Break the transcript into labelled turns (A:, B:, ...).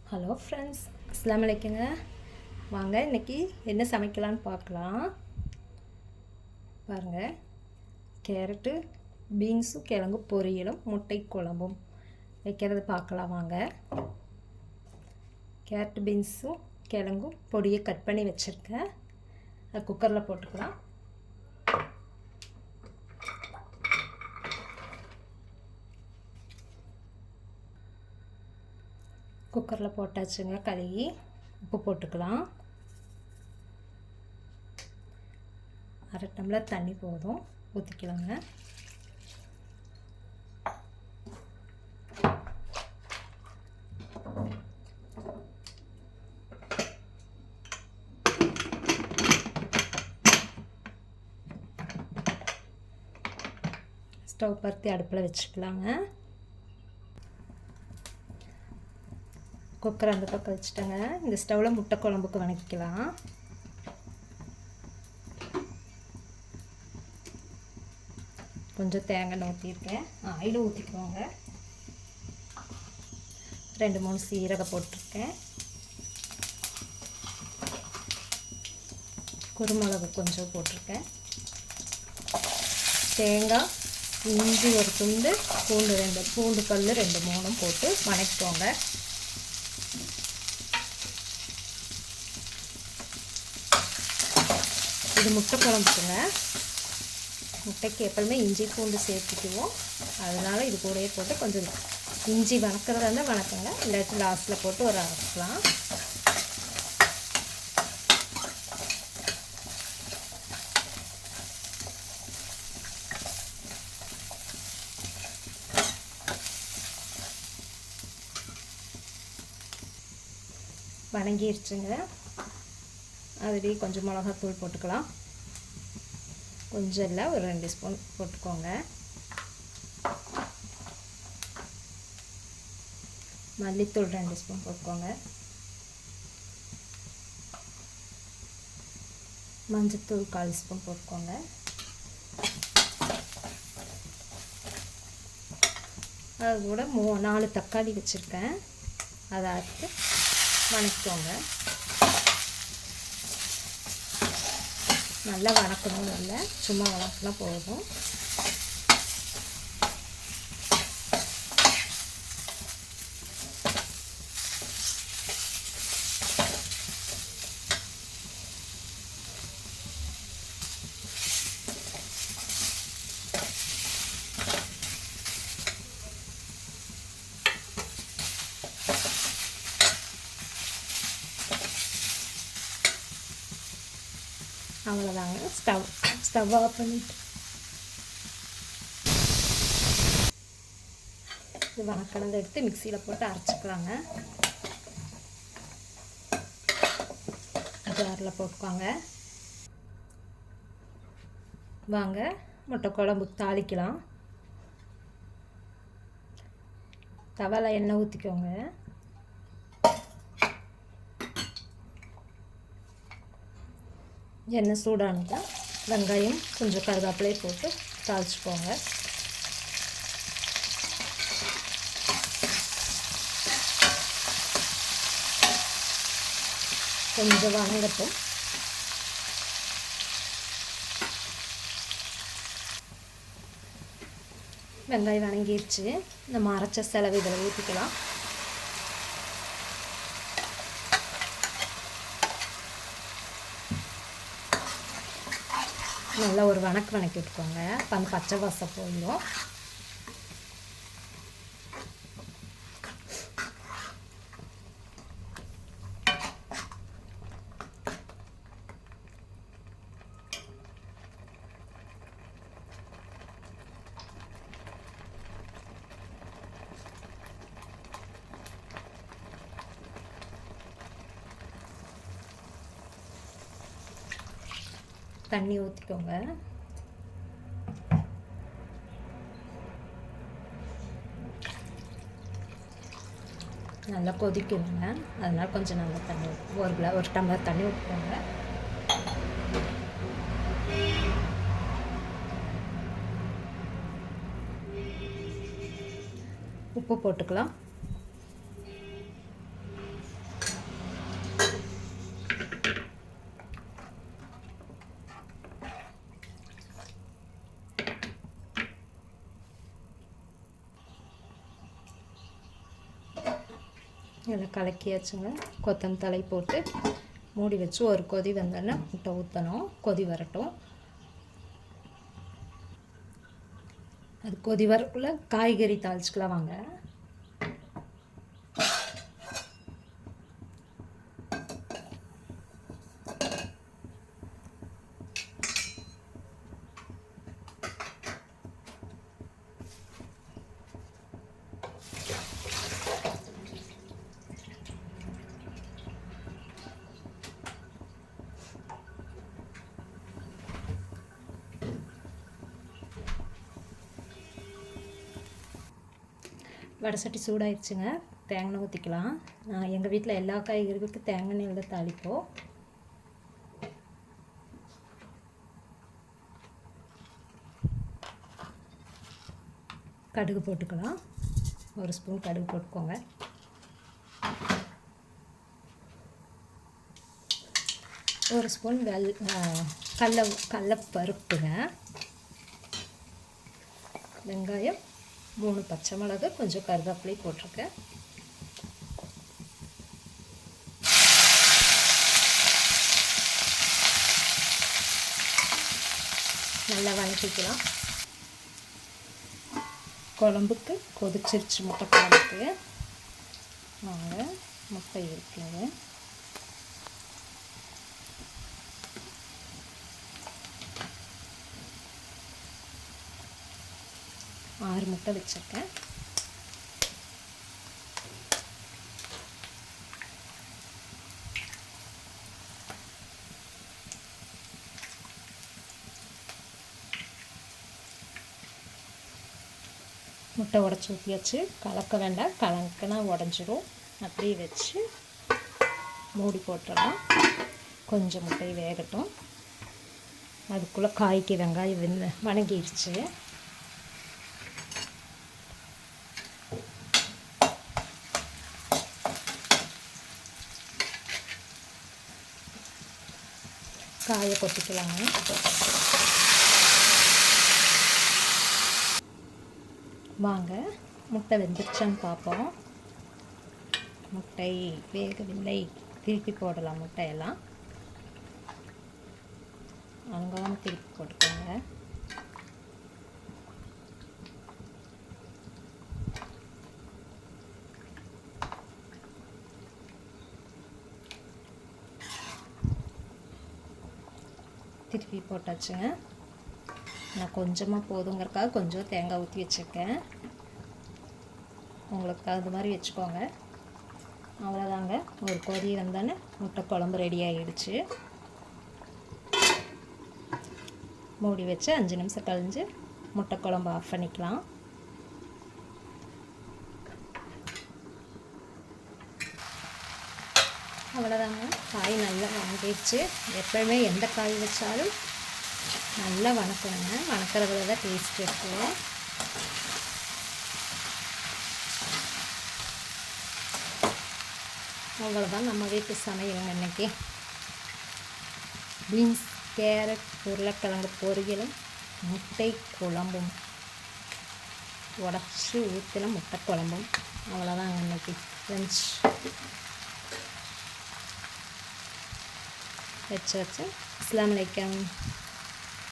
A: Hello friends, அஸ்ஸலாமு அலைக்குங்க. வாங்க இன்றைக்கி என்ன சமைக்கலான்னு பார்க்கலாம். பாருங்கள், கேரட்டு பீன்ஸும் கிழங்கு பொரியலும் முட்டை குழம்பும் வைக்கிறது பார்க்கலாம். வாங்க. கேரட்டு பீன்ஸும் கிழங்கும் பொடியை கட் பண்ணி வச்சுருக்கேன். அது குக்கரில் போட்டுக்கலாம். குக்கரில் போட்டாச்சுங்க. கழுவி உப்பு போட்டுக்கலாம். அரை டம்ளர் தண்ணி போதும், ஊற்றிக்கலாங்க. ஸ்டவ் பருத்தி அடுப்பில் வச்சுக்கலாங்க. குக்கரை அந்த பக்கம் வச்சுட்டேங்க. இந்த ஸ்டவ்வில் முட்டை குழம்புக்கு வணக்கிக்கலாம். கொஞ்சம் தேங்காய் ஊற்றிருக்கேன். ஆயில் ஊற்றிக்குவோங்க. 2-3 சீரகம் போட்டிருக்கேன். குருமிளகு கொஞ்சம் போட்டிருக்கேன். தேங்காய், இஞ்சி ஒரு துண்டு, பூண்டு பல் 2-3 போட்டு வணக்கிக்கோங்க. இது முட்டை குழம்புக்குங்க. முட்டைக்கு எப்பவுமே இஞ்சி பூண்டு சேர்த்துக்குவோம். அதனால் இது கூடயே போட்டு கொஞ்சம் இஞ்சி வணக்கிறதா இருந்தால் வணக்கங்க, இல்லாட்டி லாஸ்ட்டில் போட்டு ஒரு அரைக்கலாம். வணங்கிருச்சுங்க. அதுலேயே கொஞ்சம் மிளகாத்தூள் போட்டுக்கலாம். கொஞ்சம் இல்லை, ஒரு 2 ஸ்பூன் போட்டுக்கோங்க. மல்லித்தூள் 2 ஸ்பூன் போட்டுக்கோங்க. மஞ்சத்தூள் 1/4 ஸ்பூன் போட்டுக்கோங்க. அது கூட 4 தக்காளி வச்சுருக்கேன். அதை அரைத்து வணக்கிக்கோங்க. நல்லா வணக்கணும் இல்லை, சும்மா வணக்கினா போதும். அவ்வளோதாங்க. ஸ்டவ் ஆஃப் பண்ணிட்டு இது வணக்கணதை எடுத்து மிக்சியில் போட்டு அரைச்சிக்கலாங்க. ஜாரில் போட்டுக்கோங்க. வாங்க முட்டை குழம்புக்கு தாளிக்கலாம். தவால எண்ணெய் ஊற்றிக்கோங்க. எண்ணெய் சூடானதா வெங்காயம் கொஞ்சம் கருவேப்பிலையை போட்டு தாளிச்சுக்கோங்க. கொஞ்சம் வணங்கட்டும். வெங்காயம் வணங்கிடுச்சு. நம்ம அரைச்ச செலவு இதில் ஊற்றிக்கலாம். நல்லா ஒரு வணக்கி விட்டுக்கோங்க. அப்போ அந்த பச்சை வாசம் போயிடும். தண்ணி ஊற்றிக்கோங்க. நல்லா கொதிக்குங்க. அதனால் கொஞ்சம் நல்லா தண்ணி ஒரு டம்ளர் தண்ணி ஊற்றிக்கோங்க. உப்பு போட்டுக்கலாம். இதில் கலக்கியாச்சுங்க. கொத்தமல்லி தழை போட்டு மூடி வச்சு ஒரு கொதி வந்தோடனே முட்டை ஊற்றணும். கொதி வரட்டும். அது கொதி வரக்குள்ளே காய்கறி தாளிச்சுக்கலாம் வாங்க. வடை சட்டி சூடாயிடுச்சுங்க. தேங்காய் ஊற்றிக்கலாம். எங்கள் வீட்டில் எல்லா காய்கறிகளுக்கும் தேங்காய் எண்ணெயில் தான் தாளிப்போம். கடுகு போட்டுக்கலாம். ஒரு ஸ்பூன் கடுகு போட்டுக்கோங்க. ஒரு ஸ்பூன் கடலப்பருப்புங்க. வெங்காயம், 3 பச்சை மிளகு, கொஞ்சம் கருவேப்பிலை போட்டிருக்கேன். நல்லா வதக்கிக்கலாம். குழம்புக்கு கொதிச்சிருச்சு. முட்டை குழம்புக்கு வாங்க முட்டை இருக்குது. 6 முட்டை வச்சுருக்கேன். முட்டை உடச்சி ஊற்றியாச்சு. கலக்க வேண்டாம், கலக்குனா உடஞ்சிரும். அப்படியே வச்சு மூடி போட்டுடலாம். கொஞ்சம் முட்டை வேகட்டும். அதுக்குள்ளே காய்க்கு வெங்காயம் வணங்கிடுச்சு. காயை கொட்டிக்கலாங்க. வாங்க முட்டை வெந்துருச்சான்னு பார்ப்போம். முட்டை வேகவில்லை. திருப்பி போடலாம். முட்டையெல்லாம் அங்கெல்லாம் திருப்பி போட்டுக்கோங்க. திருப்பி போட்டாச்சுங்க. நான் கொஞ்சமாக போதுங்கிறக்காக கொஞ்சம் தேங்காய் ஊற்றி வச்சுருக்கேன். உங்களுக்கு தகுந்த மாதிரி வச்சுக்கோங்க. அவ்வளோதாங்க. ஒரு கொதி வந்தோன்னே முட்டை குழம்பு ரெடி ஆகிடுச்சு. மூடி வச்சு 5 நிமிஷம் கழிஞ்சு முட்டை குழம்பு ஆஃப் பண்ணிக்கலாம். அவ்வளோதாங்க. காய் நல்லா வணங்கிடுச்சு. எப்போயுமே எந்த காய் வச்சாலும் நல்லா வணக்கணுங்க. வணக்கிறதுல தான் டேஸ்ட் இருக்குது. அவ்வளோதான் நம்ம வீட்டு சமையலுங்க இன்றைக்கி. பீன்ஸ், கேரட், உருளைக்கிழங்கு பொரியலும் முட்டை குழம்பும் உடச்சி ஊற்றின முட்டை குழம்பும். அவ்வளோதாங்க இன்றைக்கி லஞ்ச். வச்சாச்சு. அஸ்ஸலாமு அலைக்கும்.